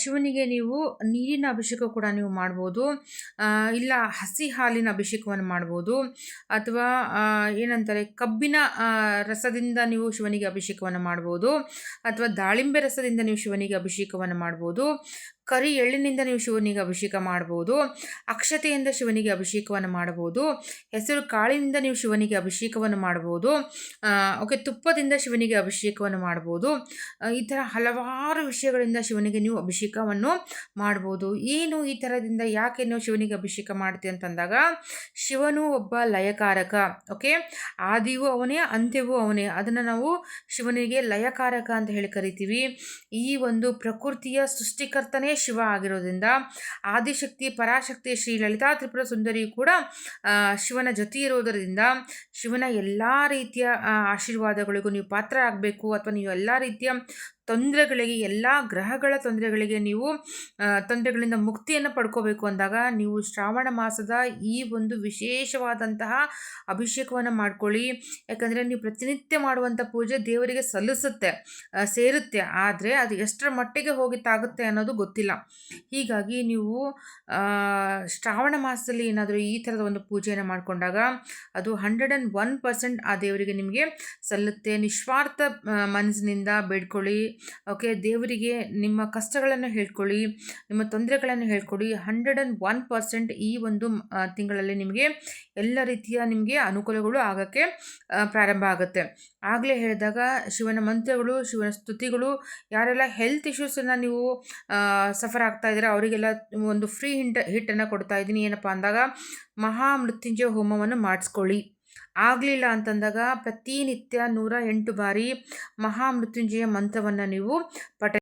ಶಿವನಿಗೆ ನೀವು ನೀರಿನ ಅಭಿಷೇಕ ಕೂಡ ನೀವು ಮಾಡ್ಬೋದು. ಇಲ್ಲ ಹಸಿ ಹಾಲಿನ ಅಭಿಷೇಕವನ್ನು ಮಾಡ್ಬೋದು. ಅಥವಾ ಏನಂತಾರೆ ಕಬ್ಬಿನ ರಸದಿಂದ ನೀವು ಶಿವನಿಗೆ ಅಭಿಷೇಕವನ್ನು ಮಾಡ್ಬೋದು. ಅಥವಾ ದಾಳಿಂಬೆ ರಸದಿಂದ ನೀವು ಶಿವನಿಗೆ ಅಭಿಷೇಕವನ್ನು ಮಾಡ್ಬೋದು. ಕರಿ ಎಳ್ಳಿನಿಂದ ನೀವು ಶಿವನಿಗೆ ಅಭಿಷೇಕ ಮಾಡ್ಬೋದು. ಅಕ್ಷತೆಯಿಂದ ಶಿವನಿಗೆ ಅಭಿಷೇಕವನ್ನು ಮಾಡ್ಬೋದು. ಹೆಸರು ಕಾಳಿನಿಂದ ನೀವು ಶಿವನಿಗೆ ಅಭಿಷೇಕವನ್ನು ಮಾಡ್ಬೋದು. ಓಕೆ, ತುಪ್ಪದಿಂದ ಶಿವನಿಗೆ ಅಭಿಷೇಕವನ್ನು ಮಾಡ್ಬೋದು. ಈ ಥರ ಹಲವಾರು ವಿಷಯಗಳಿಂದ ಶಿವನಿಗೆ ನೀವು ಅಭಿಷೇಕವನ್ನು ಮಾಡ್ಬೋದು. ಏನು ಈ ಥರದಿಂದ ಯಾಕೆ ನೀವು ಶಿವನಿಗೆ ಅಭಿಷೇಕ ಮಾಡ್ತೀವಿ ಅಂತಂದಾಗ, ಶಿವನು ಒಬ್ಬ ಲಯಕಾರಕ. ಓಕೆ, ಆದಿಯೂ ಅವನೇ, ಅಂತ್ಯವೂ ಅವನೇ. ಅದನ್ನು ನಾವು ಶಿವನಿಗೆ ಲಯಕಾರಕ ಅಂತ ಹೇಳಿ ಕರಿತೀವಿ. ಈ ಒಂದು ಪ್ರಕೃತಿಯ ಸೃಷ್ಟಿಕರ್ತನೇ ಶಿವ ಆಗಿರೋದ್ರಿಂದ ಆದಿಶಕ್ತಿ ಪರಾಶಕ್ತಿ ಶ್ರೀ ಲಲಿತಾ ತ್ರಿಪುರ ಸುಂದರಿಯು ಕೂಡ ಶಿವನ ಜೊತೆ ಇರೋದರಿಂದ ಶಿವನ ಎಲ್ಲ ರೀತಿಯ ಆಶೀರ್ವಾದಗಳಿಗೂ ನೀವು ಪಾತ್ರ ಆಗಬೇಕು. ಅಥವಾ ನೀವು ಎಲ್ಲ ರೀತಿಯ ತೊಂದರೆಗಳಿಗೆ, ಎಲ್ಲ ಗ್ರಹಗಳ ತೊಂದರೆಗಳಿಗೆ ನೀವು ತೊಂದರೆಗಳಿಂದ ಮುಕ್ತಿಯನ್ನು ಪಡ್ಕೋಬೇಕು ಅಂದಾಗ ನೀವು ಶ್ರಾವಣ ಮಾಸದ ಈ ಒಂದು ವಿಶೇಷವಾದಂತಹ ಅಭಿಷೇಕವನ್ನು ಮಾಡ್ಕೊಳ್ಳಿ. ಯಾಕಂದರೆ ನೀವು ಪ್ರತಿನಿತ್ಯ ಮಾಡುವಂಥ ಪೂಜೆ ದೇವರಿಗೆ ಸೇರುತ್ತೆ. ಆದರೆ ಅದು ಎಷ್ಟರ ಮಟ್ಟಿಗೆ ಹೋಗಿ ತಾಗುತ್ತೆ ಅನ್ನೋದು ಗೊತ್ತಿಲ್ಲ. ಹೀಗಾಗಿ ನೀವು ಶ್ರಾವಣ ಮಾಸದಲ್ಲಿ ಏನಾದರೂ ಈ ಥರದ ಒಂದು ಪೂಜೆಯನ್ನು ಮಾಡಿಕೊಂಡಾಗ ಅದು 101% ಆ ದೇವರಿಗೆ ನಿಮಗೆ ಸಲ್ಲುತ್ತೆ. ನಿಸ್ವಾರ್ಥ ಮನಸ್ಸಿನಿಂದ ಬೇಡ್ಕೊಳ್ಳಿ. ಓಕೆ, ದೇವರಿಗೆ ನಿಮ್ಮ ಕಷ್ಟಗಳನ್ನು ಹೇಳ್ಕೊಳ್ಳಿ, ನಿಮ್ಮ ತೊಂದರೆಗಳನ್ನು ಹೇಳ್ಕೊಳ್ಳಿ. 101% ಈ ಒಂದು ತಿಂಗಳಲ್ಲಿ ನಿಮಗೆ ಎಲ್ಲ ರೀತಿಯ ನಿಮಗೆ ಅನುಕೂಲಗಳು ಆಗೋಕ್ಕೆ ಪ್ರಾರಂಭ ಆಗುತ್ತೆ. ಆಗಲೇ ಹೇಳಿದಾಗ ಶಿವನ ಮಂತ್ರಗಳು, ಶಿವನ ಸ್ತುತಿಗಳು, ಯಾರೆಲ್ಲ ಹೆಲ್ತ್ ಇಶ್ಯೂಸನ್ನು ನೀವು ಸಫರ್ ಆಗ್ತಾ ಇದ್ದೀರಾ ಅವರಿಗೆಲ್ಲ ಒಂದು ಫ್ರೀ ಹಿಟ್ಟನ್ನು ಕೊಡ್ತಾ ಇದ್ದೀನಿ. ಏನಪ್ಪ ಅಂದಾಗ ಮಹಾಮೃತ್ಯುಂಜಯ ಹೋಮವನ್ನು ಮಾಡಿಸ್ಕೊಳ್ಳಿ. ಆಗಲಿಲ್ಲ ಅಂತಂದಾಗ ಪ್ರತಿನಿತ್ಯ 108 ಬಾರಿ ಮಹಾಮೃತ್ಯುಂಜಯ ಮಂತ್ರವನ್ನು ನೀವು